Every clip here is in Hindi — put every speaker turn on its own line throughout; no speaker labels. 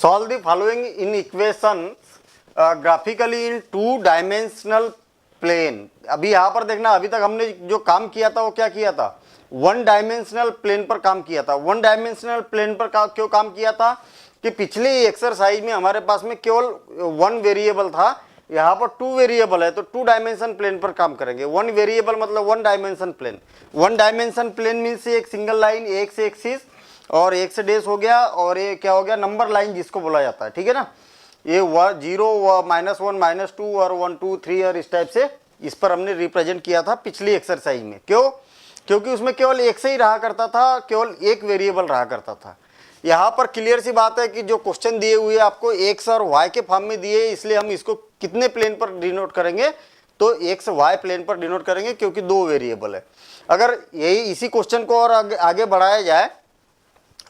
Solve the following inequation graphically in 2 dimensional plane. अभी यहाँ पर देखना, अभी तक हमने जो काम किया था वो क्या किया था, 1 डायमेंशनल प्लेन पर काम किया था। 1 डायमेंशनल प्लेन पर क्यों काम किया था कि पिछली एक्सरसाइज में हमारे पास में केवल 1 वेरिएबल था, यहाँ पर 2 वेरिएबल है, तो 2 डायमेंशन प्लेन पर काम करेंगे। 1 वेरिएबल मतलब 1 dimension plane. 1 dimension plane means एक सिंगल लाइन, एक से एक्सिस और एक से डेश हो गया, और ये क्या हो गया, नंबर लाइन जिसको बोला जाता है, ठीक है ना। ये 0 -1 -2 और 1 2 3 और इस टाइप से इस पर हमने रिप्रेजेंट किया था पिछली एक्सरसाइज में। क्यों? क्योंकि उसमें केवल एक से ही रहा करता था, केवल एक वेरिएबल रहा करता था। यहाँ पर क्लियर सी बात है कि जो क्वेश्चन दिए हुए आपको एक्स और वाई के फॉर्म में दिए, इसलिए हम इसको कितने प्लेन पर डिनोट करेंगे, तो एक्स वाई प्लेन पर डिनोट करेंगे, क्योंकि 2 वेरिएबल है। अगर यही इसी क्वेश्चन को और आगे बढ़ाया जाए,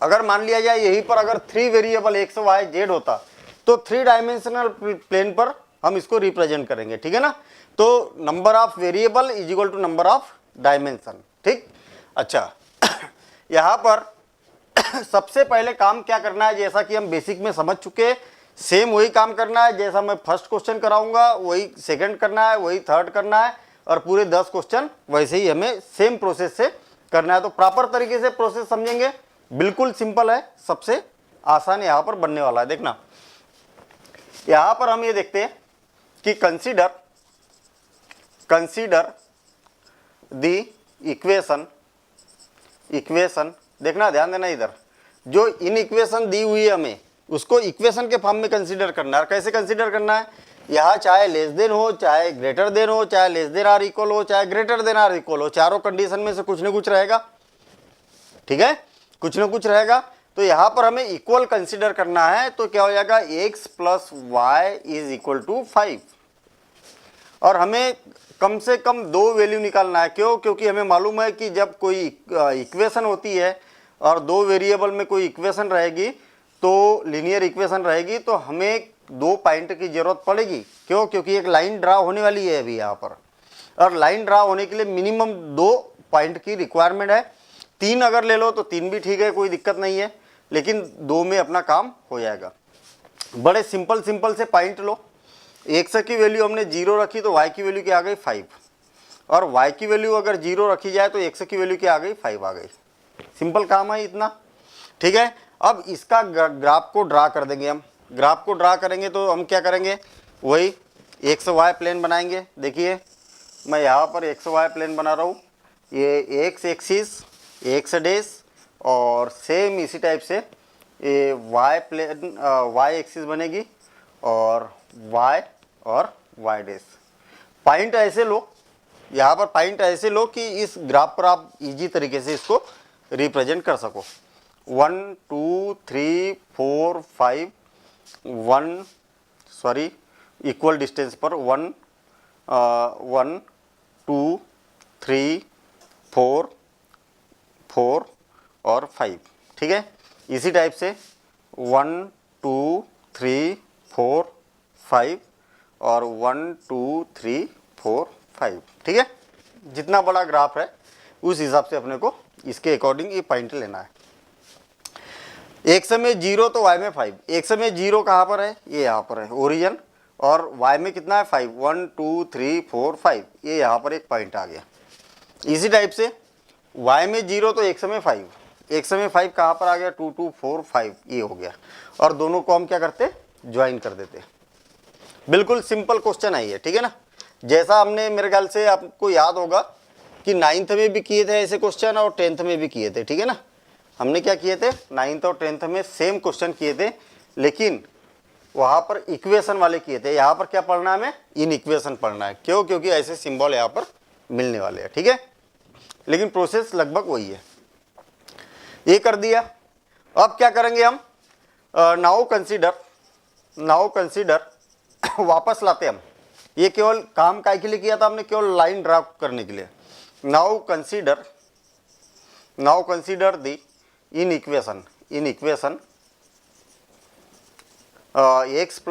अगर मान लिया जाए यहीं पर अगर 3 वेरिएबल एक्स वाई जेड होता, तो 3 डायमेंशनल प्लेन पर हम इसको रिप्रेजेंट करेंगे, ठीक है ना। तो number of variable is equal to number of dimension, ठीक। अच्छा, यहाँ पर सबसे पहले काम क्या करना है, जैसा कि हम बेसिक में समझ चुके, सेम वही काम करना है जैसा मैं फर्स्ट क्वेश्चन कराऊंगा, वही सेकंड करना है, वही थर्ड करना है, और पूरे 10 क्वेश्चन वैसे ही हमें सेम प्रोसेस से करना है। तो प्रॉपर तरीके से प्रोसेस समझेंगे, बिल्कुल सिंपल है, सबसे आसान यहाँ पर बनने वाला है। देखना, यहाँ पर हम ये देखते हैं कि कंसीडर द इक्वेशन, देखना, ध्यान देना, इधर जो इन इक्वेशन दी हुई है हमें उसको इक्वेशन के फॉर्म में कंसीडर करना है। कैसे कंसीडर करना है, यहाँ चाहे लेस देन हो, चाहे ग्रेटर देन हो, चाहे लेस देन आर इक्वल हो, चाहे ग्रेटर देन आर इक्वल हो, चारों कंडीशन में से कुछ ना कुछ रहेगा, ठीक है, कुछ ना कुछ रहेगा। तो यहाँ पर हमें इक्वल कंसीडर करना है, तो क्या हो जाएगा, x + y is equal to 5, और हमें कम से कम 2 वैल्यू निकालना है। क्यों? क्योंकि हमें मालूम है कि जब कोई इक्वेशन होती है और 2 वेरिएबल में कोई इक्वेशन रहेगी, तो लीनियर इक्वेशन रहेगी, तो हमें 2 पॉइंट की जरूरत पड़ेगी। क्यों? क्योंकि एक लाइन ड्रा होने वाली है अभी यहाँ पर, और लाइन ड्रा होने के लिए मिनिमम 2 पॉइंट की रिक्वायरमेंट है। 3 अगर ले लो तो 3 भी ठीक है, कोई दिक्कत नहीं है, लेकिन 2 में अपना काम हो जाएगा। बड़े सिंपल से पॉइंट लो। एक्स की वैल्यू हमने 0 रखी तो y की वैल्यू क्या आ गई, 5, और y की वैल्यू अगर 0 रखी जाए तो x की वैल्यू क्या आ गई, 5 आ गई। सिंपल काम है इतना, ठीक है। अब इसका ग्राफ को ड्रा कर देंगे हम। ग्राफ को ड्रा करेंगे तो हम क्या करेंगे, वही एक्स वाई प्लेन बनाएंगे। देखिए, मैं यहाँ पर एक्स वाई प्लेन बना रहा हूँ, ये एक्स एक्सिस, एक्स डैश, और सेम इसी टाइप से ये वाई प्लेन, वाई एक्सिस बनेगी, और वाई और वाई डैश। पॉइंट ऐसे लो, यहाँ पर पॉइंट ऐसे लो कि इस ग्राफ पर आप इजी तरीके से इसको रिप्रेजेंट कर सको। 1 2 3 4 5 1 सॉरी इक्वल डिस्टेंस पर 1 1 2 3 4 4 और 5, ठीक है। इसी टाइप से 1 2 3 4 5 और 1 2 3 4 5, ठीक है। जितना बड़ा ग्राफ है उस हिसाब से अपने को इसके अकॉर्डिंग ये पॉइंट लेना है। एक्स में 0 तो y में 5। एक्स में 0 कहाँ पर है, ये यहाँ पर है ओरिजिन, और y में कितना है, 5। 1 2 3 4 5, ये यहाँ पर एक पॉइंट आ गया। इसी टाइप से y में 0 तो x में 5, x में 5 कहाँ पर आ गया, 2 2 4 5, ये हो गया, और दोनों को हम क्या करते, ज्वाइन कर देते। बिल्कुल सिंपल क्वेश्चन है ये, ठीक है ना। जैसा हमने, मेरे ख्याल से आपको याद होगा कि 9th में भी किए थे ऐसे क्वेश्चन, और 10th में भी किए थे, ठीक है ना। हमने क्या किए थे, 9th और 10th में सेम क्वेश्चन किए थे, लेकिन वहाँ पर इक्वेशन वाले किए थे। यहाँ पर क्या पढ़ना है, हमें इन इक्वेशन पढ़ना है। क्यों? क्योंकि ऐसे सिंबल यहाँ पर मिलने वाले हैं, ठीक है। लेकिन प्रोसेस लगभग वही है। ये कर दिया। अब क्या करेंगे हम, नाउ कंसीडर वापस लाते हम। ये केवल काम काय के लिए किया था हमने, केवल लाइन ड्रा करने के लिए। Now consider the in equation x +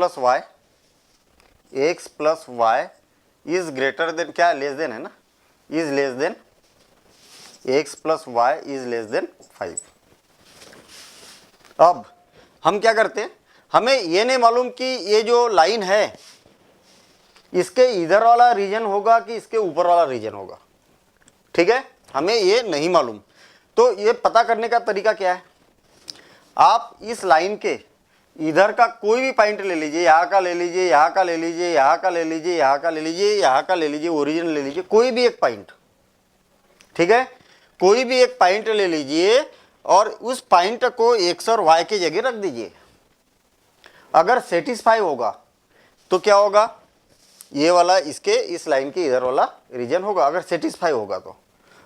y is greater then, क्या लेस देन है ना, is less then, x + y is less then 5। अब हम क्या करते हैं, हमें ये नहीं मालूम कि ये जो लाइन है इसके इधर वाला रीजन होगा कि इसके ऊपर वाला रीजन होगा, ठीक है, हमें ये नहीं मालूम। तो ये पता करने का तरीका क्या है, आप इस लाइन के इधर का कोई भी पॉइंट ले लीजिए, यहाँ का ले लीजिए, यहाँ का ले लीजिए, यहाँ का ले लीजिए, यहाँ का ले लीजिए, यहाँ का ले लीजिए, ओरिजिन ले लीजिए, कोई भी एक पॉइंट, ठीक है, कोई भी एक पॉइंट ले लीजिए और उस पॉइंट को एक्स और वाई की जगह रख दीजिए। अगर सेटिस्फाई होगा तो क्या होगा, ये वाला इसके इस लाइन के इधर वाला रीजन होगा, अगर सेटिस्फाई होगा तो,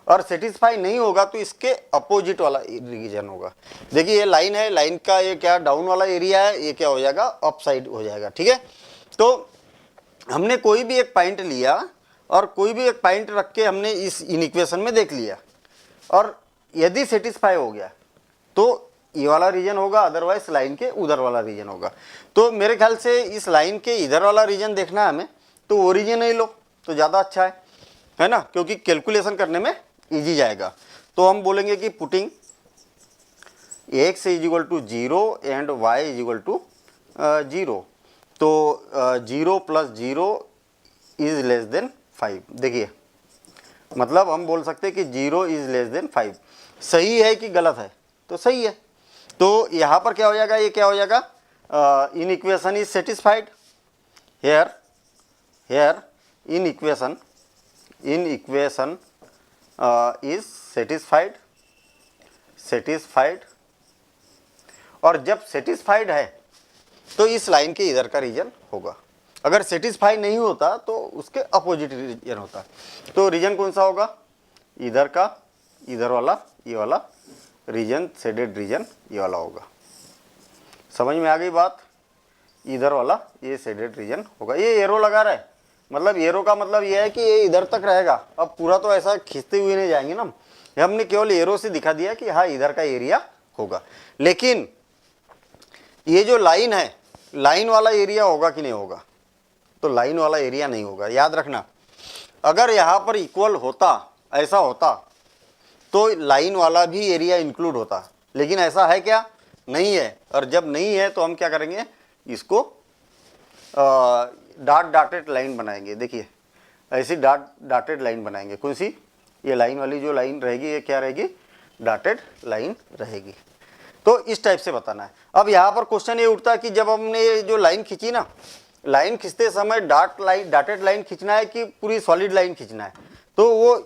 और सेटिस्फाई नहीं होगा तो इसके अपोजिट वाला रीजन होगा। देखिए ये लाइन है, लाइन का ये क्या डाउन वाला एरिया है, ये क्या हो जाएगा, अप साइड हो जाएगा, ठीक है। तो हमने कोई भी एक पॉइंट लिया और कोई भी एक पॉइंट रख के हमने इस इक्वेशन में देख लिया, और यदि सेटिस्फाई हो गया तो ये वाला रीजन होगा, अदरवाइज लाइन के उधर वाला रीजन होगा। तो मेरे ख्याल से इस लाइन के इधर वाला रीजन देखना है हमें, तो ओरिजिन ही लो तो ज़्यादा अच्छा है ना, क्योंकि कैलकुलेशन करने में इजी जाएगा। तो हम बोलेंगे कि putting x is equal to 0 and y is equal to 0, तो 0 + 0 इज लेस देन 5। देखिए मतलब हम बोल सकते हैं कि 0 इज लेस देन 5। सही है कि गलत है, तो सही है। तो यहाँ पर क्या हो जाएगा, ये क्या हो जाएगा, in equation is satisfied, here in equation is satisfied, और जब सेटिस्फाइड है तो इस लाइन के इधर का रीजन होगा, अगर सेटिस्फाई नहीं होता तो उसके अपोजिट रीजन होता। तो रीजन कौन सा होगा, इधर का इधर वाला, ये वाला रीजन, शेडेड रीजन ये वाला होगा। समझ में आ गई बात, इधर वाला ये शेडेड रीजन होगा। ये एरो लगा रहा है, मतलब एरो का मतलब ये है कि ये इधर तक रहेगा। अब पूरा तो ऐसा खींचते हुए नहीं जाएंगे ना, हमने केवल एरो से दिखा दिया कि हाँ इधर का एरिया होगा। लेकिन ये जो लाइन है, लाइन वाला एरिया होगा कि नहीं होगा, तो लाइन वाला एरिया नहीं होगा। याद रखना, अगर यहाँ पर इक्वल होता, ऐसा होता, तो लाइन वाला भी एरिया इंक्लूड होता, लेकिन ऐसा है क्या, नहीं है। और जब नहीं है तो हम क्या करेंगे, इसको डॉटेड लाइन बनाएंगे। देखिए ऐसी डॉटेड लाइन बनाएंगे। कौन सी, ये लाइन वाली जो लाइन रहेगी ये क्या रहेगी, डॉटेड लाइन रहेगी। तो इस टाइप से बताना है। अब यहाँ पर क्वेश्चन ये उठता है कि जब हमने ये जो लाइन खींची ना, लाइन खींचते समय डॉटेड लाइन खींचना है कि पूरी सॉलिड लाइन खींचना है, तो वो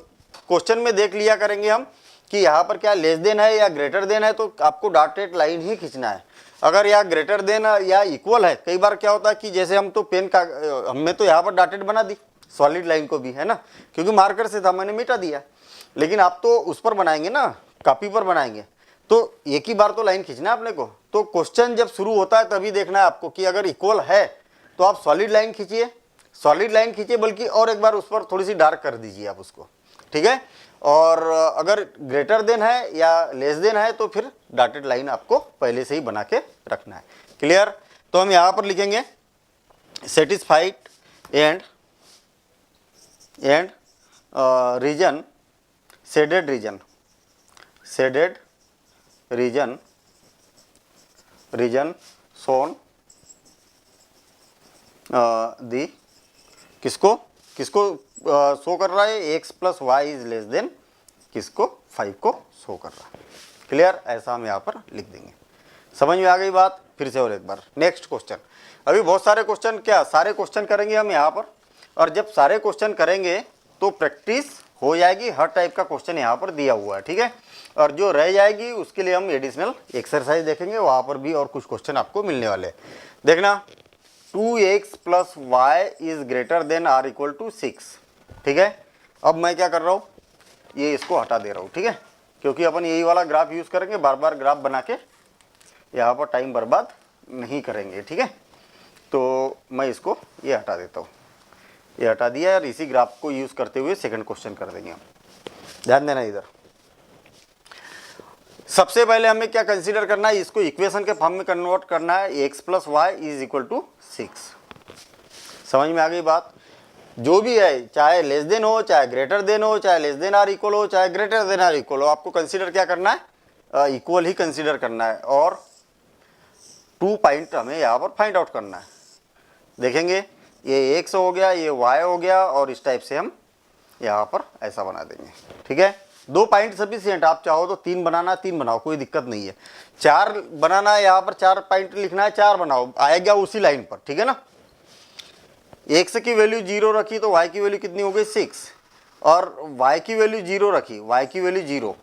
क्वेश्चन में देख लिया करेंगे हम कि यहाँ पर क्या लेस देन है या ग्रेटर देन है, तो आपको डॉटेड लाइन ही खींचना है। अगर यहाँ ग्रेटर देन या इक्वल है, कई बार क्या होता है कि जैसे हम तो पेन का, हमने तो यहाँ पर डॉटेड बना दी सॉलिड लाइन को भी, है ना, क्योंकि मार्कर से था, मैंने मिटा दिया। लेकिन आप तो उस पर बनाएंगे ना, कॉपी पर बनाएंगे, तो एक ही बार तो लाइन खींचना है अपने को। तो क्वेश्चन जब शुरू होता है तभी देखना है आपको कि अगर इक्वल है तो आप सॉलिड लाइन खींचिए, सॉलिड लाइन खींचिए, बल्कि और एक बार उस पर थोड़ी सी डार्क कर दीजिए आप उसको, ठीक है। और अगर ग्रेटर देन है या लेस देन है तो फिर डॉटेड लाइन आपको पहले से ही बना के रखना है। क्लियर। तो हम यहाँ पर लिखेंगे satisfied and region, shaded region shown दी, किसको शो कर रहा है, x + y is less than किसको, 5 को शो कर रहा है। क्लियर। ऐसा हम यहाँ पर लिख देंगे। समझ में आ गई बात। फिर से और एक बार नेक्स्ट क्वेश्चन। अभी बहुत सारे क्वेश्चन, क्या सारे क्वेश्चन करेंगे हम यहाँ पर, और जब सारे क्वेश्चन करेंगे तो प्रैक्टिस हो जाएगी। हर टाइप का क्वेश्चन यहाँ पर दिया हुआ है, ठीक है। और जो रह जाएगी उसके लिए हम एडिशनल एक्सरसाइज देखेंगे, वहाँ पर भी और कुछ क्वेश्चन आपको मिलने वाले हैं। देखना, 2x + y is greater then r = 6, ठीक है। अब मैं क्या कर रहा हूँ, ये इसको हटा दे रहा हूँ, ठीक है, क्योंकि अपन यही वाला ग्राफ यूज़ करेंगे, बार बार ग्राफ बना के यहाँ पर टाइम बर्बाद नहीं करेंगे, ठीक है। तो मैं इसको ये हटा देता हूँ, ये हटा दिया, और इसी ग्राफ को यूज़ करते हुए सेकंड क्वेश्चन कर देंगे हम। ध्यान देना इधर। सबसे पहले हमें क्या कंसीडर करना है, इसको इक्वेशन के फॉर्म में कन्वर्ट करना है, x + y = 6। समझ में आ गई बात। जो भी है, चाहे लेस देन हो, चाहे ग्रेटर देन हो, चाहे लेस देन आर इक्वल हो, चाहे ग्रेटर देन आर इक्वल हो, आपको कंसीडर क्या करना है, इक्वल ही कंसीडर करना है। और 2 पॉइंट हमें यहाँ पर फाइंड आउट करना है। देखेंगे ये x हो गया, ये y हो गया, और इस टाइप से हम यहाँ पर ऐसा बना देंगे। ठीक है, 2 पॉइंट सफिशिएंट, आप चाहो तो 3 बनाना 3 बनाओ, कोई दिक्कत नहीं है। 4 बनाना है, यहाँ पर 4 पॉइंट लिखना है, 4 बनाओ, आएगा उसी लाइन पर। ठीक है ना, x की वैल्यू 0 रखी तो y की वैल्यू कितनी हो गई 6, और y की वैल्यू 0 रखी, y की वैल्यू 0,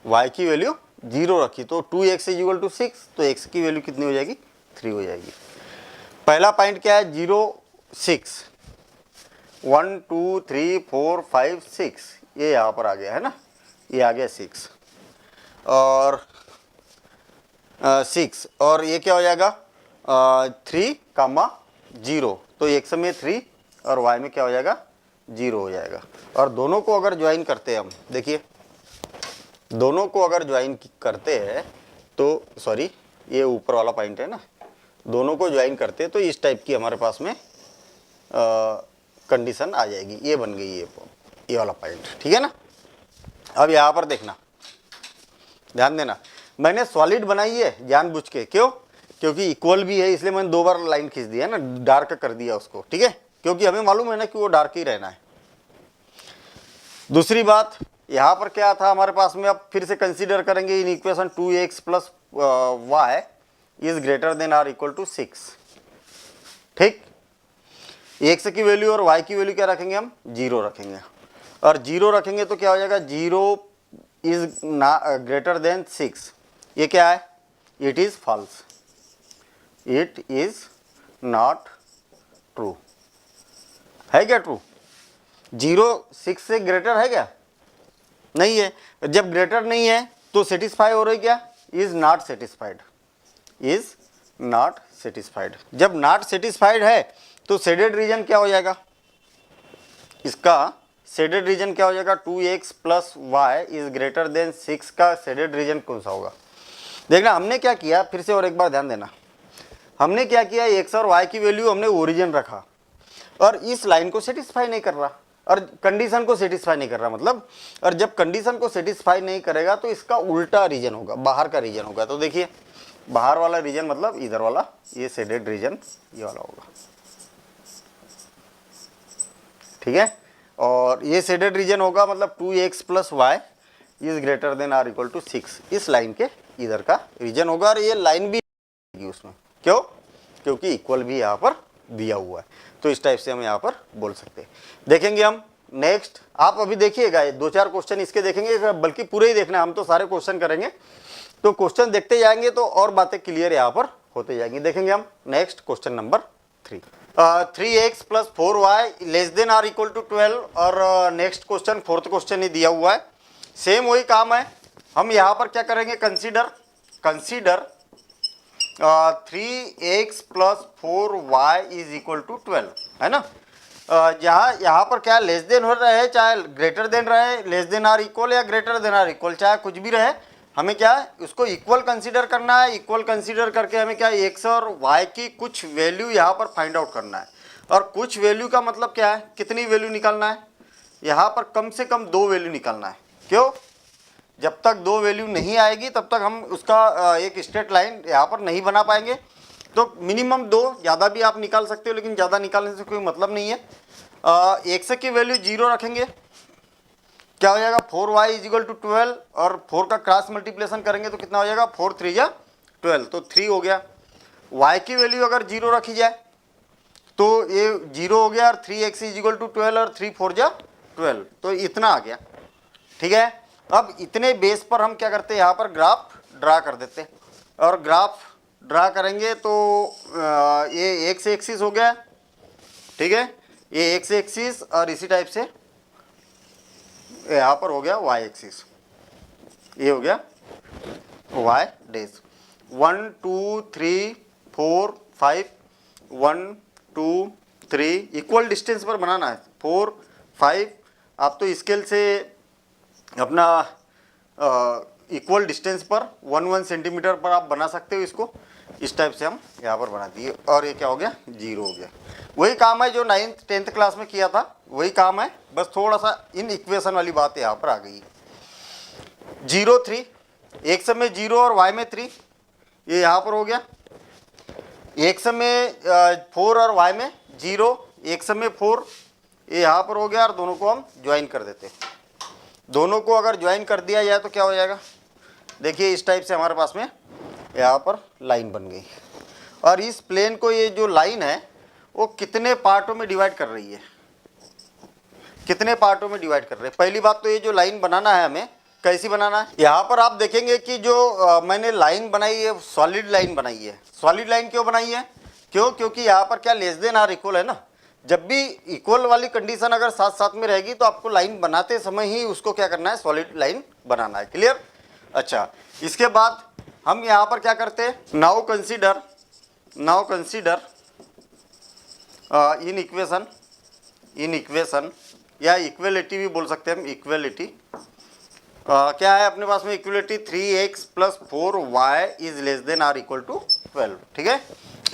y की वैल्यू 0 रखी तो 2x = 6, तो x की वैल्यू कितनी हो जाएगी 3 हो जाएगी। पहला पॉइंट क्या है 0 6, 1 2 3 4 5 6, ये यहाँ पर आ गया है ना, ये आ गया 6 और 6, और ये क्या हो जाएगा 3, 0, तो x में 3 और y में क्या हो जाएगा 0 हो जाएगा। और दोनों को अगर ज्वाइन करते हैं हम, देखिए दोनों को अगर ज्वाइन करते हैं तो, सॉरी ये ऊपर वाला पॉइंट है ना, दोनों को ज्वाइन करते हैं तो इस टाइप की हमारे पास में कंडीशन आ जाएगी। ये बन गई ये वाला पॉइंट। ठीक है ना, अब यहाँ पर देखना, ध्यान देना, मैंने सॉलिड बनाई है जानबूझ के, क्यों, क्योंकि इक्वल भी है इसलिए मैंने 2 बार लाइन खींच दिया ना, डार्क कर दिया उसको। ठीक है, क्योंकि हमें मालूम है ना कि वो डार्क ही रहना है। दूसरी बात, यहाँ पर क्या था हमारे पास में, अब फिर से कंसीडर करेंगे इन इक्वेशन 2x + y > 6। ठीक, x की वैल्यू और y की वैल्यू क्या रखेंगे हम 0 रखेंगे, और 0 रखेंगे तो क्या हो जाएगा 0 > 6। ये क्या है, it is false, it is not true, है क्या ट्रू, 0 6 से ग्रेटर है क्या, नहीं है। जब ग्रेटर नहीं है तो सेटिस्फाई हो रही क्या, is not satisfied, is not satisfied. जब नॉट सेटिस्फाइड है तो शेडेड रीजन क्या हो जाएगा, इसका शेडेड रीजन क्या हो जाएगा 2x + y > 6 का शेडेड रीजन कौन सा होगा। देखना हमने क्या किया, फिर से और एक बार ध्यान देना, हमने क्या किया, x और y की वैल्यू हमने ओरिजिन रखा और इस लाइन को सेटिस्फाई नहीं कर रहा और कंडीशन को सेटिस्फाई नहीं कर रहा, मतलब, और जब कंडीशन को सेटिस्फाई नहीं करेगा तो इसका उल्टा रीजन होगा, बाहर का रीजन होगा। तो देखिए बाहर वाला रीजन मतलब इधर वाला, ये शेडेड रीजन ये वाला होगा। ठीक है, और ये शेडेड रीजन होगा मतलब 2x + y > 6, इस लाइन के इधर का रीजन होगा, और ये लाइन भी उसमें, क्यों, क्योंकि इक्वल भी यहाँ पर दिया हुआ है। तो इस टाइप से हम यहाँ पर बोल सकते हैं। देखेंगे हम नेक्स्ट, आप अभी देखिएगा 2-4 क्वेश्चन इसके देखेंगे, बल्कि पूरे ही देखना, हम तो सारे क्वेश्चन करेंगे, तो क्वेश्चन देखते जाएंगे तो और बातें क्लियर यहाँ पर होते जाएंगी। देखेंगे हम next question number 3, 3x + 4y <= 12, और नेक्स्ट क्वेश्चन 4th क्वेश्चन ही दिया हुआ है, सेम वही काम है। हम यहाँ पर क्या करेंगे, कंसीडर 3x + 4y = 12, है ना। यहाँ पर क्या लेस देन हो रहा है, चाहे ग्रेटर देन रहे, लेस देन आर इक्वल या ग्रेटर देन आर इक्वल, चाहे कुछ भी रहे, हमें क्या है उसको इक्वल कंसीडर करना है। इक्वल कंसीडर करके हमें क्या x और y की कुछ वैल्यू यहाँ पर फाइंड आउट करना है। और कुछ वैल्यू का मतलब क्या है, कितनी वैल्यू निकालना है, यहाँ पर कम से कम 2 वैल्यू निकालना है। क्यों, जब तक 2 वैल्यू नहीं आएगी तब तक हम उसका एक स्ट्रेट लाइन यहाँ पर नहीं बना पाएंगे। तो मिनिमम 2, ज़्यादा भी आप निकाल सकते हो, लेकिन ज़्यादा निकालने से कोई मतलब नहीं है। x की वैल्यू 0 रखेंगे, क्या हो जाएगा 4y = 12, और 4 का क्रॉस मल्टीप्लिकेशन करेंगे तो कितना हो जाएगा 4 3 या 12, तो 3 हो गया। y की वैल्यू अगर 0 रखी जाए तो ये 0 हो गया, और 3x = 12 और 3 4 जा 12, तो इतना आ गया। ठीक है, अब इतने बेस पर हम क्या करते हैं, यहाँ पर ग्राफ ड्रा कर देते हैं, और ग्राफ ड्रा करेंगे तो ये x एक्सिस हो गया, ठीक है, ये x एक्सिस, और इसी टाइप से यहाँ पर हो गया y एक्सिस, ये हो गया y डेज। 1 2 3 4 5, 1 2 3 इक्वल डिस्टेंस पर बनाना है, 4 5, आप तो स्केल से अपना इक्वल डिस्टेंस पर 1 सेंटीमीटर पर आप बना सकते हो इसको। इस टाइप से हम यहाँ पर बना दिए, और ये क्या हो गया 0 हो गया। वही काम है जो 9th 10th क्लास में किया था, वही काम है, बस थोड़ा सा इन इक्वेशन वाली बात यहाँ पर आ गई। 0 3, x में 0 और y में 3, ये यहाँ पर हो गया, एक्स में 4 और वाई में 0, एक्स में 4 ये यहाँ पर हो गया और दोनों को हम ज्वाइन कर देते हैं। दोनों को अगर ज्वाइन कर दिया जाए तो क्या हो जाएगा, देखिए इस टाइप से हमारे पास में यहाँ पर लाइन बन गई। और इस प्लेन को ये जो लाइन है वो कितने पार्टों में डिवाइड कर रही है, कितने पार्टों में डिवाइड कर रहे हैं। पहली बात तो ये जो लाइन बनाना है हमें कैसी बनाना है, यहाँ पर आप देखेंगे कि जो मैंने लाइन बनाई है सॉलिड लाइन बनाई है। सॉलिड लाइन क्यों बनाई है, क्योंकि यहाँ पर क्या लेस देन आर इक्वल है ना। जब भी इक्वल वाली कंडीशन अगर साथ साथ में रहेगी तो आपको लाइन बनाते समय ही उसको क्या करना है, सॉलिड लाइन बनाना है। क्लियर। अच्छा, इसके बाद हम यहाँ पर क्या करते हैं, नाउ कंसीडर इन इक्वेशन या इक्वेलिटी भी बोल सकते हैं हम। इक्वेलिटी क्या है अपने पास में, equality 3x + 4y is less than or equal to 12। ठीक है।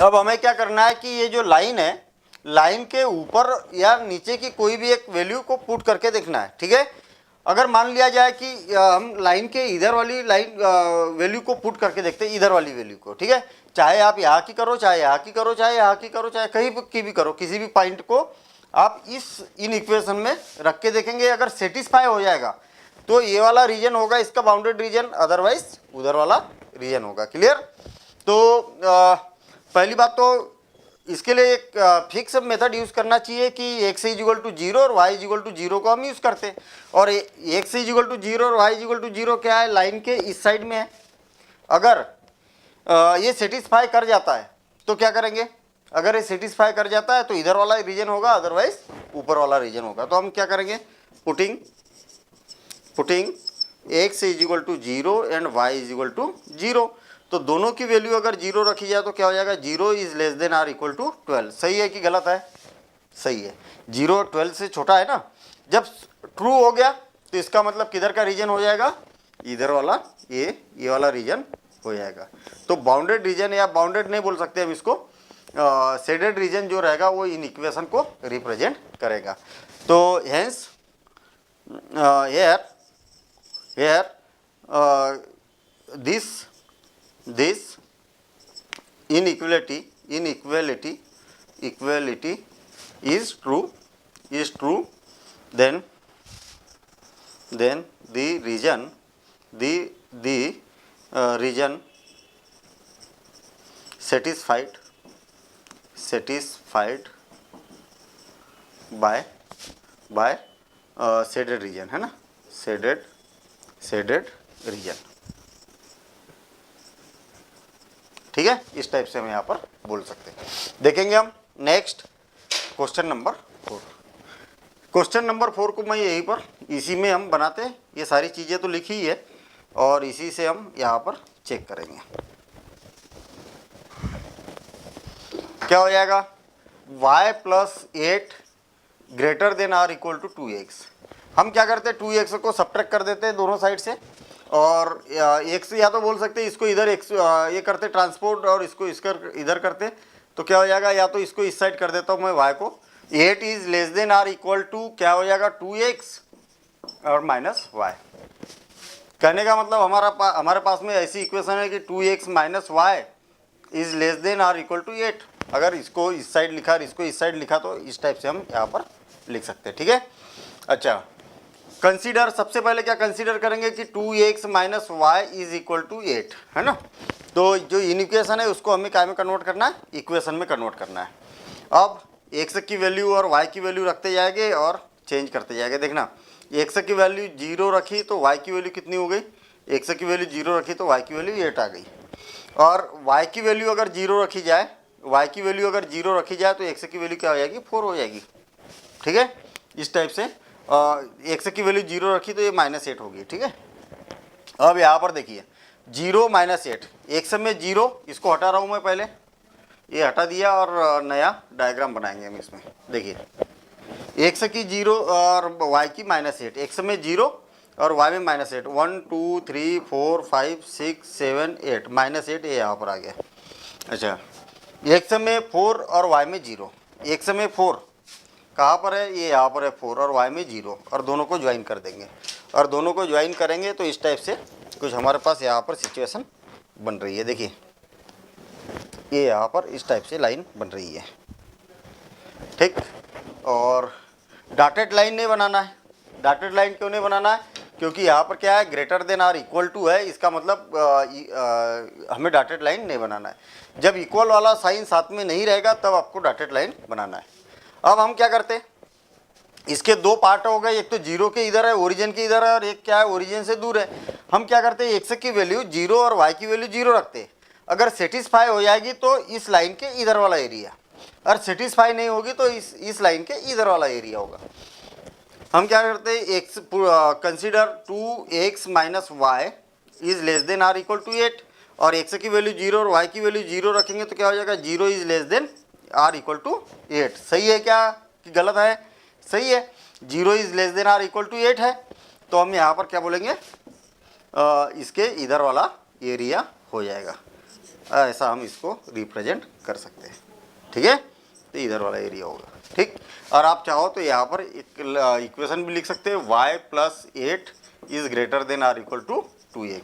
अब हमें क्या करना है कि ये जो लाइन है, लाइन के ऊपर या नीचे की कोई भी एक वैल्यू को पुट करके देखना है। ठीक है। अगर मान लिया जाए कि हम लाइन के इधर वाली लाइन वैल्यू को पुट करके देखते हैं, इधर वाली वैल्यू को। ठीक है। चाहे आप यहाँ की करो, चाहे यहाँ की करो, चाहे यहाँ की करो, चाहे कहीं की भी करो, किसी भी पॉइंट को आप इन इक्वेशन में रख के देखेंगे। अगर सेटिस्फाई हो जाएगा तो ये वाला रीजन होगा इसका बाउंडेड रीजन, अदरवाइज उधर वाला रीजन होगा। क्लियर। तो पहली बात तो इसके लिए एक फिक्स मेथड यूज करना चाहिए कि x = 0 और y = 0 को हम यूज करते हैं। और x = 0 और y = 0 क्या है, लाइन के इस साइड में है। अगर ये सेटिस्फाई कर जाता है तो क्या करेंगे, अगर ये सेटिस्फाई कर जाता है तो इधर वाला रीजन होगा, अदरवाइज ऊपर वाला रीजन होगा। तो हम क्या करेंगे, पुटिंग x = 0 एंड y = 0। तो दोनों की वैल्यू अगर 0 रखी जाए तो क्या हो जाएगा, 0 is less than or equal to 12। सही है कि गलत है, सही है। 0 12 से छोटा है ना। जब ट्रू हो गया तो इसका मतलब किधर का रीजन हो जाएगा, इधर वाला, ये वाला रीजन हो जाएगा। तो बाउंडेड रीजन या बाउंडेड नहीं बोल सकते हम इसको, शेडेड रीजन जो रहेगा वो इन इक्वेशन को रिप्रेजेंट करेगा। तो hence here this inequality is true, then the region satisfied by shaded region है ना, शेडेड रीजन। ठीक है। इस टाइप से हम यहाँ पर बोल सकते हैं। देखेंगे हम next question number 4। Question number 4 को मैं यहीं पर इसी में हम बनाते हैं। ये सारी चीज़ें तो लिखी ही है और इसी से हम यहाँ पर चेक करेंगे क्या हो जाएगा। y + 8 greater than or equal to 2x। हम क्या करते हैं, 2x को सब्ट्रैक्ट कर देते हैं दोनों साइड से और x या तो बोल सकते हैं इसको इधर x ये करते ट्रांसपोर्ट और इसको इधर करते, तो क्या हो जाएगा, या तो इसको इस साइड कर देता हूँ मैं y को। 8 is less than or equal to क्या हो जाएगा, 2x और -y। कहने का मतलब हमारे पास में ऐसी इक्वेशन है कि 2x - y is less than or equal to 8। अगर इसको इस साइड लिखा और इसको इस साइड लिखा तो इस टाइप से हम यहाँ पर लिख सकते हैं। ठीक है। अच्छा, कंसीडर, सबसे पहले क्या कंसीडर करेंगे कि 2x - y is equal to 8 है ना। तो जो इन इक्वेशन है उसको हमें क्या में कन्वर्ट करना है, इक्वेशन में कन्वर्ट करना है। अब x की वैल्यू और y की वैल्यू रखते जाएंगे और चेंज करते जाएंगे। देखना, x की वैल्यू 0 रखी तो y की वैल्यू कितनी हो गई, x की वैल्यू 0 रखी तो y की वैल्यू 8 आ गई। और y की वैल्यू अगर 0 रखी जाए, y की वैल्यू अगर 0 रखी जाए तो x की वैल्यू क्या हो जाएगी, 4 हो जाएगी। ठीक है। इस टाइप से x की वैल्यू 0 रखी तो ये -8 होगी। ठीक है। अब यहाँ पर देखिए 0 - 8, x में 0, इसको हटा रहा हूँ मैं, पहले ये हटा दिया और नया डायग्राम बनाएंगे हम इसमें। देखिए x की 0 और y की -8, x में 0 और y में -8, 1 2 3 4 5 6 7 8, -8 ये यहाँ पर आ गया। अच्छा, x में 4 और y में 0, x में 4 कहाँ पर है, ये यहाँ पर है 4 और y में 0, और दोनों को ज्वाइन कर देंगे। और दोनों को ज्वाइन करेंगे तो इस टाइप से कुछ हमारे पास यहाँ पर सिचुएशन बन रही है। देखिए ये यहाँ पर इस टाइप से लाइन बन रही है, ठीक। और डॉटेड लाइन नहीं बनाना है। डॉटेड लाइन क्यों नहीं बनाना है? क्योंकि यहाँ पर क्या है, greater than or equal to है, इसका मतलब हमें डॉटेड लाइन नहीं बनाना है। जब इक्वल वाला साइन साथ में नहीं रहेगा तब आपको डॉटेड लाइन बनाना है। अब हम क्या करते हैं, इसके दो पार्ट हो गए, एक तो जीरो के इधर है, ओरिजिन के इधर है, और एक क्या है, ओरिजिन से दूर है। हम क्या करते हैं, एक्स की वैल्यू जीरो और वाई की वैल्यू जीरो रखते हैं। अगर सेटिस्फाई हो जाएगी तो इस लाइन के इधर वाला एरिया, और सेटिस्फाई नहीं होगी तो इस लाइन के इधर वाला एरिया होगा। हम क्या करते हैं, X consider 2x minus Y is less than or equal to 8, और एक्स की वैल्यू जीरो और वाई की वैल्यू जीरो रखेंगे तो क्या हो जाएगा, zero is less than or equal to 8। सही है क्या कि गलत है? सही है, zero is less than or equal to 8 है। तो हम यहाँ पर क्या बोलेंगे, इसके इधर वाला एरिया हो जाएगा, ऐसा हम इसको रिप्रेजेंट कर सकते हैं, ठीक है। तो इधर वाला एरिया होगा, ठीक। और आप चाहो तो यहाँ पर एक इक्वेशन भी लिख सकते हैं, y plus 8 is greater than or equal to 2x।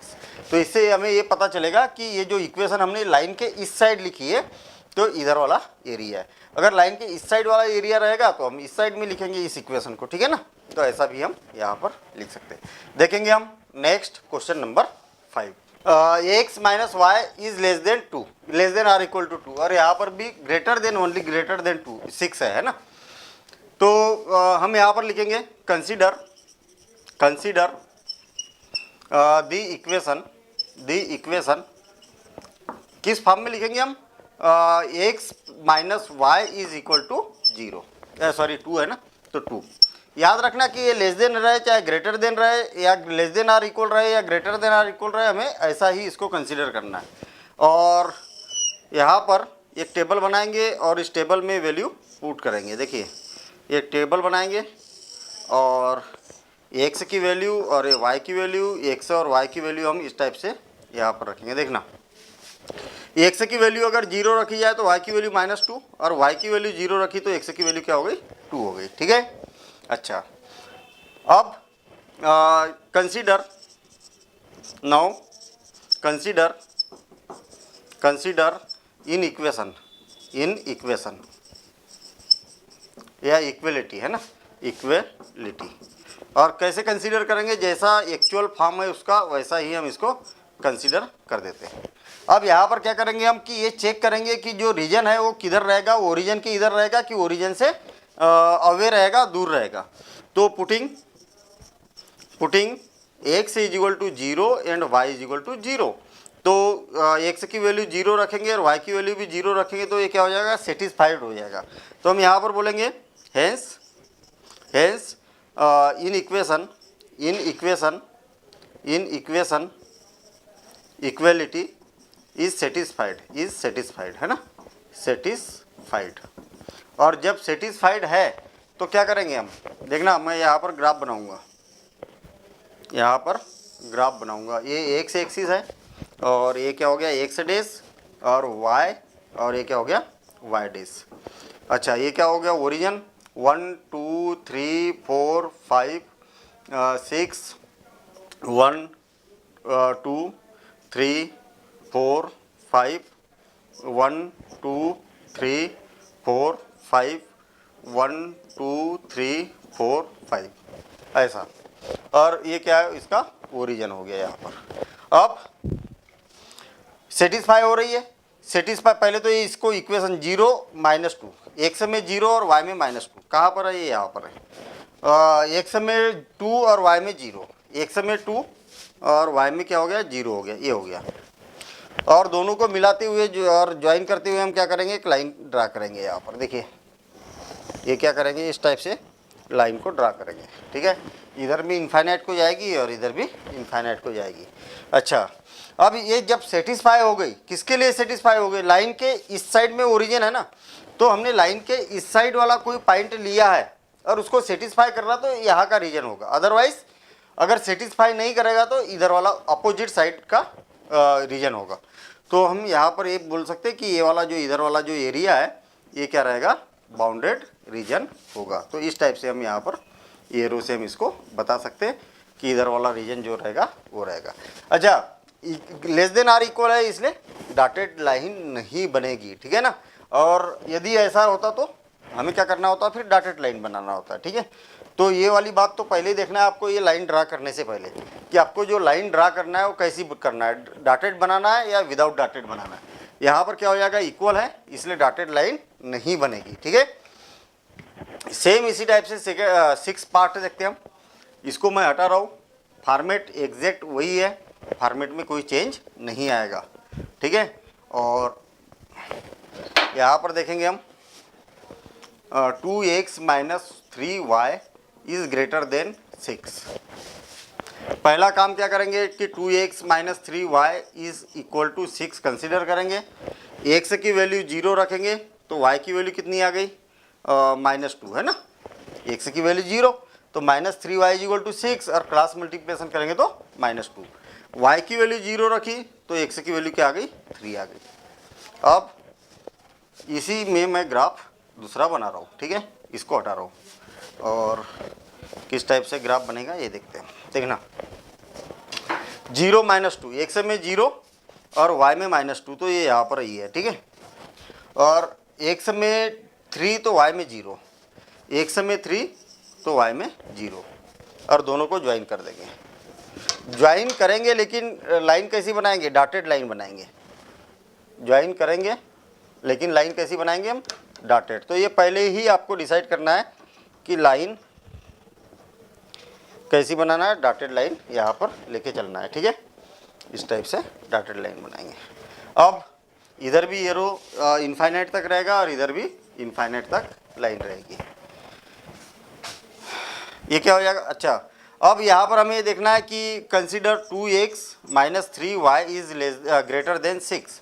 तो इससे हमें ये पता चलेगा कि ये जो इक्वेशन हमने लाइन के इस साइड लिखी है तो इधर वाला एरिया है। अगर लाइन के इस साइड वाला एरिया रहेगा तो हम इस साइड में लिखेंगे इस इक्वेशन को, ठीक है ना। तो ऐसा भी हम यहाँ पर लिख सकते हैं। देखेंगे हम next question number 5। X minus Y is less than 2, less than or equal to 2, और यहाँ पर भी greater than, only greater than 2 6 है ना। तो हम यहाँ पर लिखेंगे कंसीडर द इक्वेशन किस फॉर्म में लिखेंगे हम, X minus Y is equal to 0, sorry 2 है ना, तो 2। याद रखना कि ये लेस देन रहे चाहे ग्रेटर देन रहे, या लेस देन आर इक्वल रहे या ग्रेटर देन आर इक्वल रहे, हमें ऐसा ही इसको कंसीडर करना है। और यहाँ पर एक टेबल बनाएंगे और इस टेबल में वैल्यू पुट करेंगे। देखिए एक टेबल बनाएंगे और एक्स की वैल्यू और वाई की वैल्यू, एक्स और वाई की वैल्यू हम इस टाइप से यहाँ पर रखेंगे। देखना, एक्स की वैल्यू अगर 0 रखी जाए तो वाई की वैल्यू -2, और वाई की वैल्यू 0 रखी तो एक्स की वैल्यू क्या हो गई, 2 हो गई, ठीक है। अच्छा, अब consider now consider in equation या इक्वलिटी है ना, इक्वलिटी। और कैसे कंसीडर करेंगे, जैसा एक्चुअल फॉर्म है उसका वैसा ही हम इसको कंसीडर कर देते हैं। अब यहाँ पर क्या करेंगे हम कि ये चेक करेंगे कि जो रीजन है वो किधर रहेगा, ओरिजिन के इधर रहेगा कि ओरिजिन से अवे रहेगा, दूर रहेगा। तो putting x is equal to 0 and y is equal to 0। तो x की वैल्यू 0 रखेंगे और y की वैल्यू भी 0 रखेंगे तो ये क्या हो जाएगा, सेटिस्फाइड हो जाएगा। तो हम यहाँ पर बोलेंगे hence in equation equality is satisfied है ना, सेटिस्फाइड। और जब सेटिस्फाइड है तो क्या करेंगे हम, देखना मैं यहाँ पर ग्राफ बनाऊंगा, ये एक्स एक्सिस है और ये क्या हो गया, एक्स डेस, और वाई, और ये क्या हो गया, वाई डेस। अच्छा, ये क्या हो गया, ओरिजिन 1 2 3 4 5 6 1 2 3 4 5 1 2 3 4 5 1 2 3 4 5 ऐसा। और ये क्या है, इसका ओरिजिन हो गया यहाँ पर। अब सेटिस्फाई हो रही है, सेटिस्फाई पहले तो ये इसको इक्वेशन 0 -2, एक्स में 0 और वाई में -2 कहाँ पर है, ये यहाँ पर है। एक्स में 2 और वाई में 0, एक्स में 2 और वाई में क्या हो गया, 0 हो गया, ये हो गया। और दोनों को मिलाते हुए और ज्वाइन करते हुए हम क्या करेंगे, एक लाइन ड्रा करेंगे यहाँ पर। देखिए ये क्या करेंगे, इस टाइप से लाइन को ड्रा करेंगे, ठीक है। इधर भी इनफाइनाइट को जाएगी और इधर भी इनफाइनाइट को जाएगी। अच्छा, अब ये जब सेटिस्फाई हो गई, किसके लिए सेटिस्फाई हो गई, लाइन के इस साइड में ओरिजिन है ना, तो हमने लाइन के इस साइड वाला कोई पॉइंट लिया है और उसको सेटिस्फाई कर रहा तो यहाँ का रीजन होगा। अदरवाइज अगर सेटिस्फाई नहीं करेगा तो इधर वाला अपोजिट साइड का रीजन होगा। तो हम यहाँ पर ये बोल सकते हैं कि ये वाला जो इधर वाला जो एरिया है ये क्या रहेगा, बाउंडेड रीजन होगा। तो इस टाइप से हम यहाँ पर एरो से हम इसको बता सकते हैं कि इधर वाला रीजन जो रहेगा वो रहेगा। अच्छा, लेस देन आर इक्वल है इसलिए डॉटेड लाइन नहीं बनेगी, ठीक है ना। और यदि ऐसा होता तो हमें क्या करना होता, फिर डॉटेड लाइन बनाना होता है, ठीक है। तो ये वाली बात तो पहले ही देखना है आपको, ये लाइन ड्रा करने से पहले कि आपको जो लाइन ड्रा करना है वो कैसी करना है, डॉटेड बनाना है या विदाउट डॉटेड बनाना है। यहाँ पर क्या हो जाएगा, इक्वल है इसलिए डॉटेड लाइन नहीं बनेगी, ठीक है। सेम इसी टाइप से 6 पार्ट देखते हैं हम। इसको मैं हटा रहा हूँ, फॉर्मेट एग्जैक्ट वही है, फॉर्मेट में कोई चेंज नहीं आएगा, ठीक है। और यहाँ पर देखेंगे हम 2x minus 3y is greater then 6। पहला काम क्या करेंगे कि 2x minus 3y is equal to 6 consider करेंगे। x की वैल्यू 0 रखेंगे तो y की वैल्यू कितनी आ गई, -2 है ना। x की वैल्यू 0 तो -3y इज इक्वल टू 6 और क्रॉस मल्टीप्लिकेशन करेंगे तो -2। y की वैल्यू 0 रखी तो x की वैल्यू क्या आ गई, 3 आ गई। अब इसी में मैं ग्राफ दूसरा बना रहा हूँ, ठीक है। इसको हटा रहा हूँ और किस टाइप से ग्राफ बनेगा ये देखते हैं। देखना 0 -2, x में 0 और y में -2 तो ये यहाँ पर ही है, ठीक है। और x में 3 तो y में 0, x में 3 तो y में 0 और दोनों को ज्वाइन कर देंगे। ज्वाइन करेंगे लेकिन लाइन कैसी बनाएंगे, डॉटेड लाइन बनाएंगे। ज्वाइन करेंगे लेकिन लाइन कैसी बनाएंगे हम, डॉटेड। तो ये पहले ही आपको डिसाइड करना है कि लाइन कैसी बनाना है, डॉटेड लाइन यहाँ पर लेके चलना है, ठीक है। इस टाइप से डॉटेड लाइन बनाएंगे। अब इधर भी ये रो इनफाइनाइट तक रहेगा और इधर भी इनफाइनाइट तक लाइन रहेगी। ये क्या हो जाएगा, अच्छा अब यहाँ पर हमें देखना है कि consider 2x minus 3y is greater then 6।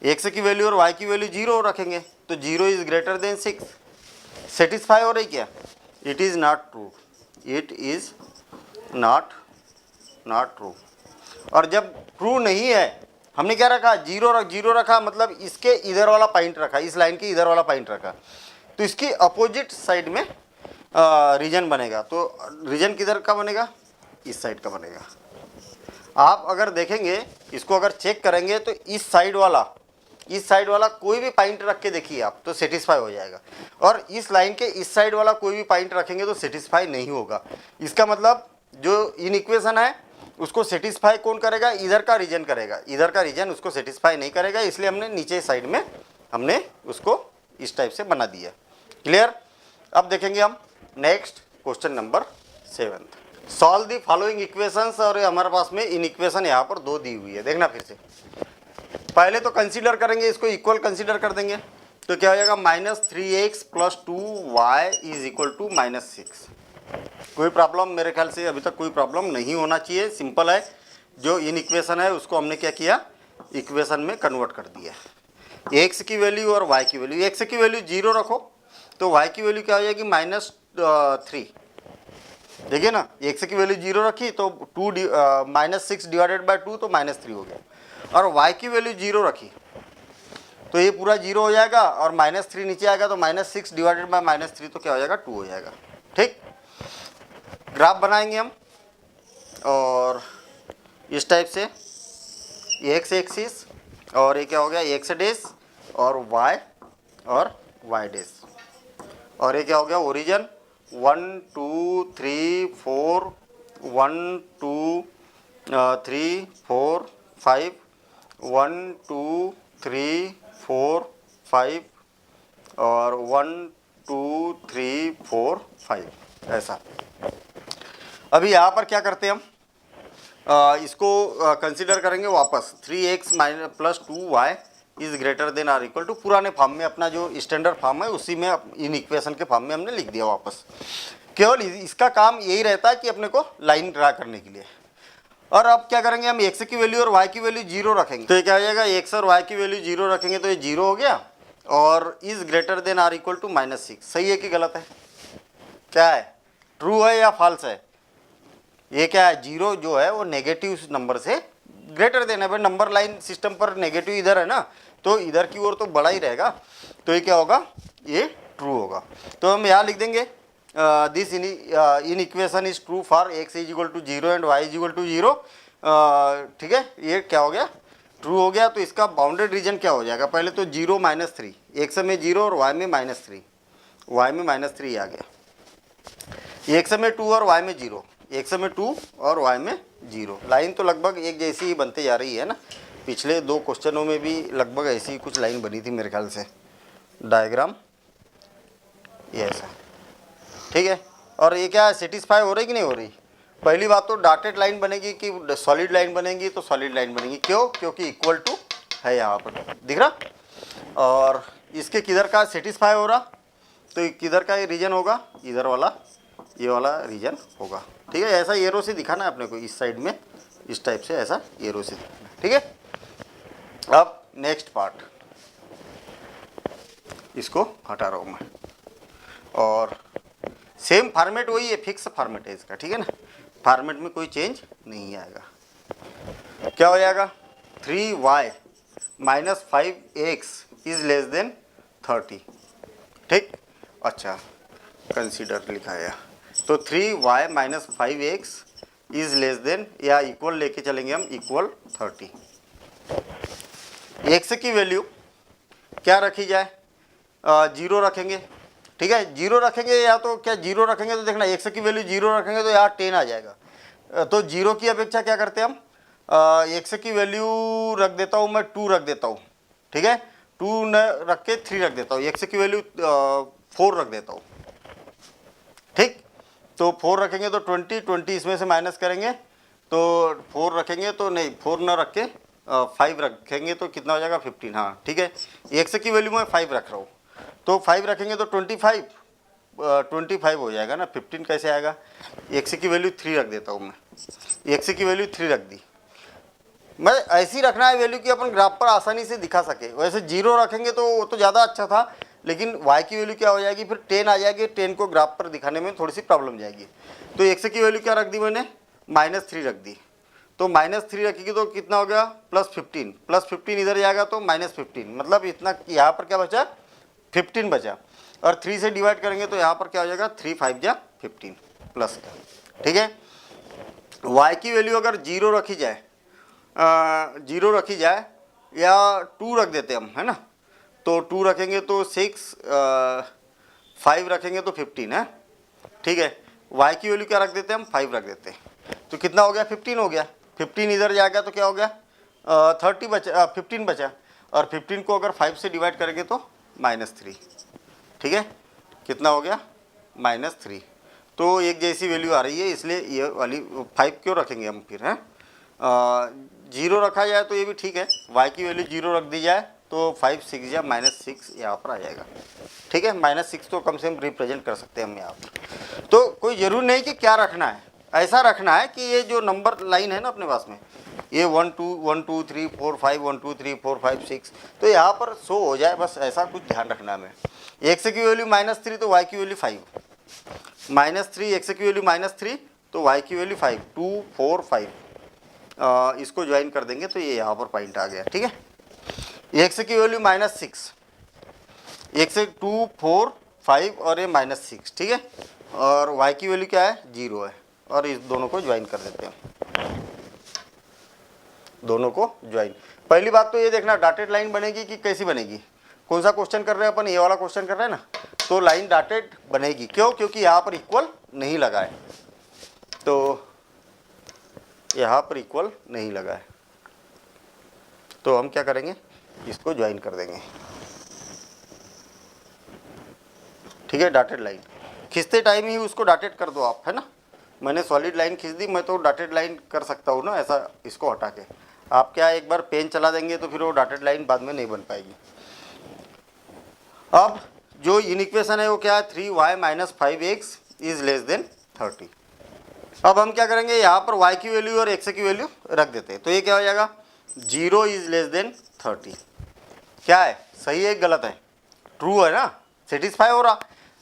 x की वैल्यू और y की वैल्यू 0 रखेंगे तो 0 इज ग्रेटर देन 6। सेटिस्फाई हो रही क्या, it is not true, it is not true. और जब ट्रू नहीं है, हमने क्या रखा, 0 रखा, मतलब इसके इधर वाला पॉइंट रखा, इस लाइन के इधर वाला पॉइंट रखा, तो इसकी अपोजिट साइड में रीजन बनेगा। तो रीजन किधर का बनेगा, इस साइड का बनेगा। आप अगर देखेंगे, इसको अगर चेक करेंगे तो इस साइड वाला कोई भी पॉइंट रख के देखिए आप तो सेटिस्फाई हो जाएगा, और इस लाइन के इस साइड वाला कोई भी पॉइंट रखेंगे तो सेटिस्फाई नहीं होगा। इसका मतलब जो इन इक्वेशन है उसको सेटिस्फाई कौन करेगा, इधर का रीजन करेगा, इधर का रीजन उसको सेटिस्फाई नहीं करेगा, इसलिए हमने नीचे साइड में हमने उसको इस टाइप से बना दिया। क्लियर। अब देखेंगे हम next question number 7। Solve the following equations, और हमारे पास में इन इक्वेशन यहाँ पर 2 दी हुई है। देखना फिर से, पहले तो कंसीडर करेंगे, इसको इक्वल कंसीडर कर देंगे तो क्या हो जाएगा, -3x + 2y is equal to -6। कोई प्रॉब्लम, मेरे ख्याल से अभी तक कोई प्रॉब्लम नहीं होना चाहिए, सिंपल है। जो इन इक्वेशन है उसको हमने क्या किया, इक्वेशन में कन्वर्ट कर दिया। x की वैल्यू और y की वैल्यू, x की वैल्यू 0 रखो तो y की वैल्यू क्या हो जाएगी, -3। देखिए ना, x की वैल्यू 0 रखी तो -6 डिवाइडेड बाय 2 तो -3 हो गया, और y की वैल्यू 0 रखी तो ये पूरा 0 हो जाएगा, और -3 नीचे आएगा तो -6 डिवाइडेड बाय -3 तो क्या हो जाएगा, 2 हो जाएगा। ठीक, ग्राफ बनाएंगे हम, और इस टाइप से x एक्सिस, और ये क्या हो गया, x डैश, और y डैश, और ये क्या हो गया, ओरिजिन 1 2 3 4 1 2 3 4 5 1 2 3 4 5 और 1 2 3 4 5 ऐसा। अभी यहाँ पर क्या करते हैं हम, इसको कंसीडर करेंगे वापस। 3x + 2y is greater than or equal to, पुराने फॉर्म में अपना जो स्टैंडर्ड फॉर्म है उसी में इन इक्वेशन के फॉर्म में हमने लिख दिया वापस। केवल इसका काम यही रहता है कि अपने को लाइन ड्रा करने के लिए। और अब क्या करेंगे हम, x की वैल्यू और y की वैल्यू 0 रखेंगे तो ये क्या हो जाएगा, x और y की वैल्यू 0 रखेंगे तो ये 0 हो गया, और is greater than or equal to -6। सही है कि गलत है, क्या है, ट्रू है या फॉल्स है? ये क्या है, 0 जो है वो नेगेटिव नंबर से ग्रेटर देन है। भाई नंबर लाइन सिस्टम पर नेगेटिव इधर है ना, तो इधर की ओर तो बड़ा ही रहेगा, तो ये क्या होगा, ये ट्रू होगा। तो हम यहाँ लिख देंगे this inequation is true for x is equal to 0 and y is equal to 0 ठीक है, ये क्या हो गया, ट्रू हो गया। तो इसका बाउंडेड रीजन क्या हो जाएगा, पहले तो 0 -3, x में 0 और y में -3, y में -3 आ गया। x में 2 और y में 0, x में 2 और y में 0। लाइन तो लगभग एक जैसी ही बनते जा रही है ना, पिछले 2 क्वेश्चनों में भी लगभग ऐसी ही कुछ लाइन बनी थी मेरे ख्याल से, डायग्राम ये ऐसा, ठीक है। और ये क्या सेटिस्फाई हो रही कि नहीं हो रही, पहली बात तो डॉटेड लाइन बनेगी कि सॉलिड लाइन बनेगी, तो सॉलिड लाइन बनेगी, क्यों, क्योंकि इक्वल टू है यहाँ पर दिख रहा। और इसके किधर का सेटिस्फाई हो रहा, तो किधर का ये रीजन होगा, इधर वाला, ये वाला रीजन होगा, ठीक है। ऐसा एरो से दिखाना है अपने को, इस साइड में इस टाइप से ऐसा एरो से दिखाना, ठीक है। अब नेक्स्ट पार्ट, इसको हटा रहा हूँ मैं, और सेम फॉर्मेट वही है, फिक्स फॉर्मेट है इसका, ठीक है ना, फॉर्मेट में कोई चेंज नहीं आएगा। क्या हो जाएगा, 3y - 5x is less then 30, ठीक। अच्छा, कंसीडर लिखा है, तो 3y - 5x is less then या इक्वल लेके चलेंगे हम, इक्वल 30। x की वैल्यू क्या रखी जाए, 0 रखेंगे, ठीक है। 0 रखेंगे, या तो क्या 0 रखेंगे तो देखना x की वैल्यू 0 रखेंगे तो यहाँ 10 आ जाएगा। तो 0 की अपेक्षा क्या करते हैं हम, x की वैल्यू रख देता हूँ मैं 2 रख देता हूँ, ठीक है। 2 न रख के 3 रख देता हूँ, x की वैल्यू 4 रख देता हूँ, ठीक। तो 4 रखेंगे तो 20 इसमें से माइनस करेंगे तो 4 रखेंगे तो नहीं, 4 न रख के 5 रखेंगे तो कितना हो जाएगा, 15, हाँ ठीक है। x की वैल्यू मैं 5 रख रहा हूँ, तो 5 रखेंगे तो 25 हो जाएगा ना, 15 कैसे आएगा। x की वैल्यू 3 रख देता हूँ मैं, x की वैल्यू 3 रख दी, मैं ऐसी रखना है वैल्यू कि अपन ग्राफ पर आसानी से दिखा सके। वैसे 0 रखेंगे तो वो तो ज़्यादा अच्छा था, लेकिन y की वैल्यू क्या हो जाएगी, फिर 10 आ जाएगी, 10 को ग्राफ पर दिखाने में थोड़ी सी प्रॉब्लम जाएगी। तो x की वैल्यू क्या रख दी मैंने, -3 रख दी, तो -3 रखेगी तो कितना हो गया, +15, +15 इधर जाएगा तो -15, मतलब इतना, यहाँ पर क्या बचा, 15 बचा, और 3 से डिवाइड करेंगे तो यहाँ पर क्या हो जाएगा, 3 5 जा 15 प्लस का, ठीक है। y की वैल्यू अगर 0 रखी जाए, 0 रखी जाए या 2 रख देते हम, है ना, तो 2 रखेंगे तो 6, 5 रखेंगे तो 15 है, ठीक है। y की वैल्यू क्या रख देते हैं हम, 5 रख देते हैं, तो कितना हो गया, 15 हो गया। 15 इधर जाएगा तो क्या हो गया, 30 बचा, 15 बचा, और 15 को अगर 5 से डिवाइड करेंगे तो -3, ठीक है। कितना हो गया, -3। तो एक जैसी वैल्यू आ रही है, इसलिए ये वाली 5 क्यों रखेंगे हम फिर, हैं। 0 रखा जाए तो ये भी ठीक है, y की वैल्यू 0 रख दी जाए तो 5 6 या -6 यहाँ पर आ जाएगा, ठीक है। -6 तो कम से कम रिप्रेजेंट कर सकते हैं हम यहाँ पर। तो कोई ज़रूरी नहीं कि क्या रखना है, ऐसा रखना है कि ये जो नंबर लाइन है ना अपने पास में, ये 1 2 1 2 3 4 5 1 2 3 4 5 6, तो यहाँ पर शो हो जाए, बस ऐसा कुछ ध्यान रखना है हमें। x की वैल्यू -3 तो y की वैल्यू 5, -3 x की वैल्यू -3 तो y की वैल्यू 5, 2 4 5, इसको ज्वाइन कर देंगे तो ये यहाँ पर पॉइंट आ गया, ठीक है। x की वैल्यू -6, x 2 4 5 और ये -6, ठीक है, और y की वैल्यू क्या है, 0 है, और इस दोनों को ज्वाइन कर देते हैं, दोनों को ज्वाइन। पहली बात तो ये देखना डॉटेड लाइन बनेगी कि कैसी बनेगी, कौन सा क्वेश्चन कर रहे हैं अपन, ये वाला क्वेश्चन कर रहे हैं ना, तो लाइन डॉटेड बनेगी, क्यों, क्योंकि यहाँ पर इक्वल नहीं लगा है, तो यहाँ पर इक्वल नहीं लगा है, तो हम क्या करेंगे, इसको ज्वाइन कर देंगे, ठीक है। डॉटेड लाइन खींचते टाइम ही उसको डॉटेड कर दो आप, है ना। मैंने सॉलिड लाइन खींच दी, मैं तो डॉटेड लाइन कर सकता हूँ ना ऐसा, इसको हटा के। आप क्या एक बार पेन चला देंगे तो फिर वो डॉटेड लाइन बाद में नहीं बन पाएगी। अब जो इनइक्वेशन है वो क्या है, 3y - 5x is less then 30। अब हम क्या करेंगे, यहाँ पर y की वैल्यू और x की वैल्यू रख देते हैं, तो ये क्या हो जाएगा, 0 इज लेस देन 30। क्या है, सही है गलत है, ट्रू है ना, सेटिस्फाई हो रहा।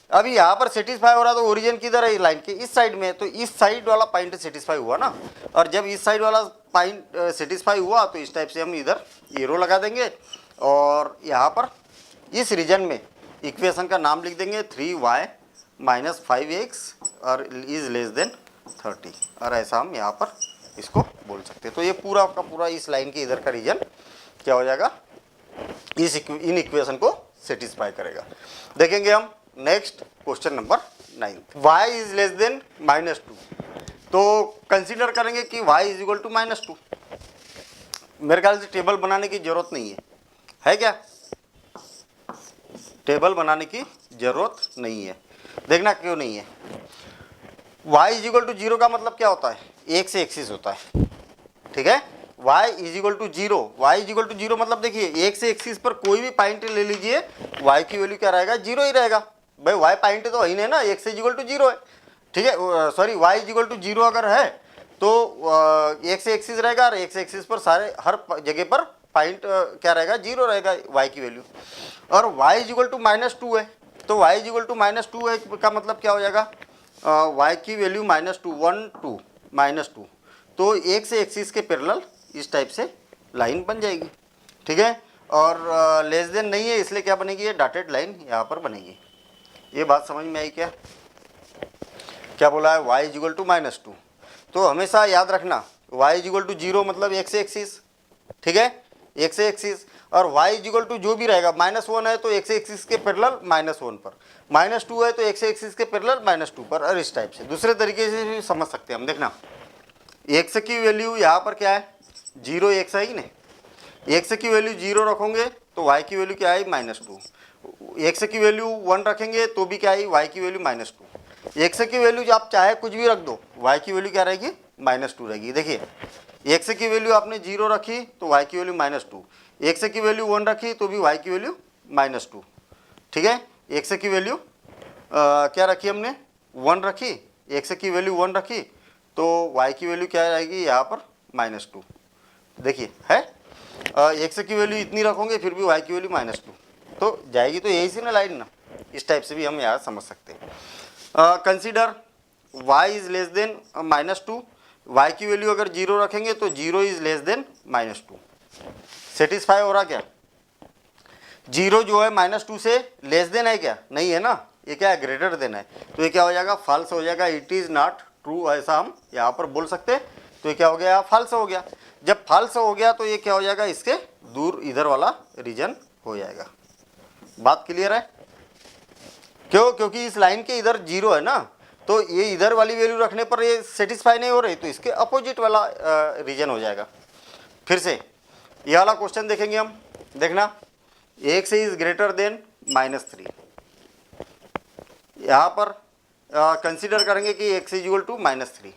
अभी यहाँ पर सेटिस्फाई हो रहा तो ओरिजिन किधर है, लाइन के इस साइड में, तो इस साइड वाला पॉइंट सेटिस्फाई हुआ ना, और जब इस साइड वाला पॉइंट सेटिस्फाई हुआ तो इस टाइप से हम इधर एरो लगा देंगे, और यहाँ पर इस रीजन में इक्वेशन का नाम लिख देंगे 3y - 5x और इज लेस देन 30, और ऐसा हम यहाँ पर इसको बोल सकते हैं। तो ये पूरा का पूरा इस लाइन के इधर का रीजन क्या हो जाएगा, इस इन इक्वेशन को सेटिस्फाई करेगा। देखेंगे हम next question number 9, y is less than -2। तो कंसीडर करेंगे कि y इज इक्वल टू -2। मेरे ख्याल से टेबल बनाने की जरूरत नहीं है क्या? टेबल बनाने की जरूरत नहीं है। देखना क्यों नहीं है। y इज इक्वल टू 0 का मतलब क्या होता है, एक से एक्सिस होता है, ठीक है। y is equal to 0, y is equal to 0 मतलब देखिए एक से एक्सिस पर कोई भी पॉइंट ले लीजिए, y की वैल्यू क्या रहेगा, 0 ही रहेगा। भाई y पॉइंट तो ही नहीं ना, एक से इक्वल टू 0 है, ठीक है। Sorry, y is equal to 0 अगर है तो एक से एक्सिस रहेगा, और एक से एक्सिस पर सारे हर जगह पर पॉइंट क्या रहेगा, 0 रहेगा y की वैल्यू। और y इज इक्वल टू -2 है, तो y इज इक्वल टू -2 है का मतलब क्या हो जाएगा, y की वैल्यू -2, 1 2 -2, तो एक से एक्सिस के पैरेलल इस टाइप से लाइन बन जाएगी, ठीक है। और लेस देन नहीं है इसलिए क्या बनेगी, ये डॉटेड लाइन यहाँ पर बनेगी। ये बात समझ में आई क्या? क्या बोला है, y इज इक्वल टू -2। तो हमेशा याद रखना y इज इक्वल टू 0 मतलब एक से एक्सिस, ठीक है, एक से एक्सिस। और y इज इक्वल टू जो भी रहेगा, -1 है तो एक से एक्सिस के पैरेलल -1 पर, -2 है तो एक से एक्सिस के पैरेलल -2 पर, और इस टाइप से दूसरे तरीके से भी समझ सकते हैं हम। देखना x की वैल्यू यहाँ पर क्या है, 0 x है ही नहीं, x की वैल्यू 0 रखोगे तो y की वैल्यू क्या है, -2। x की वैल्यू 1 रखेंगे तो भी क्या है, y की वैल्यू -2। x की वैल्यू आप चाहे कुछ भी रख दो, y की वैल्यू क्या रहेगी, -2 रहेगी। देखिए x की वैल्यू आपने 0 रखी तो y की वैल्यू -2, x की वैल्यू 1 रखी तो भी y की वैल्यू -2, ठीक है। x की वैल्यू क्या रखी हमने, 1 रखी, x की वैल्यू 1 रखी तो y की वैल्यू क्या रहेगी यहाँ पर, -2। देखिए है, x की वैल्यू इतनी रखोगे फिर भी y की वैल्यू -2 तो जाएगी, तो यही सी ना लाइन ना, इस टाइप से भी हम यहाँ समझ सकते हैं। Consider y is less than -2, y की वैल्यू अगर 0 रखेंगे तो 0 इज लेस देन -2। सेटिस्फाई हो रहा क्या, 0 जो है -2 से लेस देन है क्या, नहीं है ना, ये क्या है, ग्रेटर देन है, तो ये क्या हो जाएगा, फॉल्स हो जाएगा, इट इज नॉट ट्रू, ऐसा हम यहाँ पर बोल सकते हैं। तो ये क्या हो गया, फॉल्स हो गया। जब फॉल्स हो गया तो ये क्या हो जाएगा, इसके दूर इधर वाला रीजन हो जाएगा। बात क्लियर है? क्यों, क्योंकि इस लाइन के इधर 0 है ना, तो ये इधर वाली वैल्यू रखने पर ये सेटिस्फाई नहीं हो रही, तो इसके अपोजिट वाला रीजन हो जाएगा। फिर से ये वाला क्वेश्चन देखेंगे हम। देखना x इज ग्रेटर देन -3, यहाँ पर कंसीडर करेंगे कि x is equal to -3।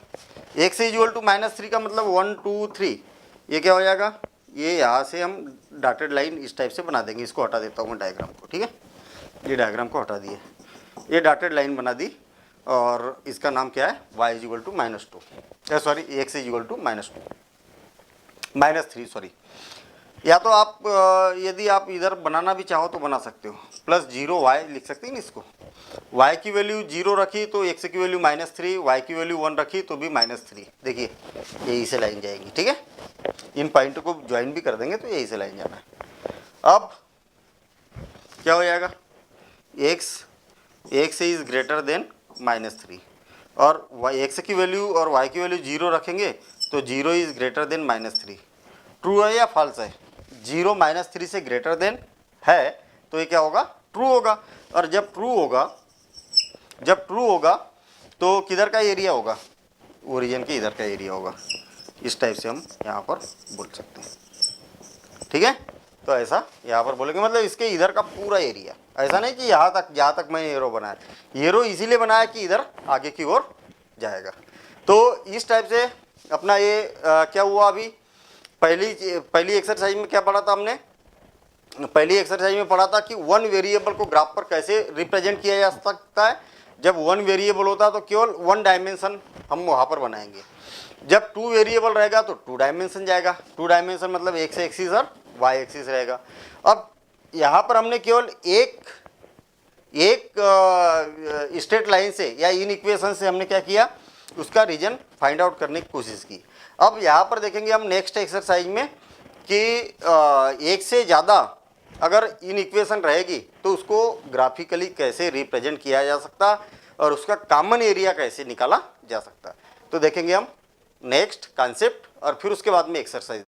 x is equal to -3 का मतलब 1 2 3, ये क्या हो जाएगा, ये यहाँ से हम डॉटेड लाइन इस टाइप से बना देंगे। इसको हटा देता हूँ मैं डायग्राम को, ठीक है, ये डायग्राम को हटा दिए, ये डॉटेड लाइन बना दी, और इसका नाम क्या है, y is equal to -2, sorry x is equal to -3 sorry. या तो आप यदि आप इधर बनाना भी चाहो तो बना सकते हो, +0y लिख सकते हैं ना इसको। y की वैल्यू 0 रखी तो x की वैल्यू -3, y की वैल्यू 1 रखी तो भी -3। देखिए यही से लाइन जाएगी, ठीक है, इन पॉइंट को ज्वाइन भी कर देंगे तो यही से लाइन जाना है। अब क्या हो जाएगा, x इज ग्रेटर देन -3, और x की वैल्यू और y की वैल्यू 0 रखेंगे तो 0 इज ग्रेटर देन -3। ट्रू है या फॉल्स है, 0 -3 से ग्रेटर देन है तो ये क्या होगा, ट्रू होगा। और जब ट्रू होगा तो किधर का एरिया होगा, ओरिजिन के इधर का एरिया होगा। इस टाइप से हम यहाँ पर बोल सकते हैं, ठीक है। तो ऐसा यहाँ पर बोलेंगे, मतलब इसके इधर का पूरा एरिया, ऐसा नहीं कि यहाँ तक जहाँ तक मैंने एरो बनाया, एरो इसीलिए बनाया कि इधर आगे की ओर जाएगा। तो इस टाइप से अपना ये क्या हुआ, अभी पहली एक्सरसाइज में क्या पढ़ा था हमने, पहली एक्सरसाइज में पढ़ा था कि वन वेरिएबल को ग्राफ पर कैसे रिप्रेजेंट किया जा सकता है। जब वन वेरिएबल होता है तो केवल वन डायमेंशन हम वहाँ पर बनाएंगे, जब टू वेरिएबल रहेगा तो टू डायमेंशन जाएगा। टू डायमेंशन मतलब एक्स एक्सिस और वाई एक्सिस रहेगा। अब यहाँ पर हमने केवल एक स्ट्रेट लाइन से या इन इक्वेशन से हमने क्या किया, उसका रीजन फाइंड आउट करने की कोशिश की। अब यहाँ पर देखेंगे हम नेक्स्ट एक्सरसाइज में कि एक से ज़्यादा अगर इन इक्वेशन रहेगी तो उसको ग्राफिकली कैसे रिप्रेजेंट किया जा सकता और उसका कॉमन एरिया कैसे निकाला जा सकता। तो देखेंगे हम नेक्स्ट कॉन्सेप्ट और फिर उसके बाद में एक्सरसाइज।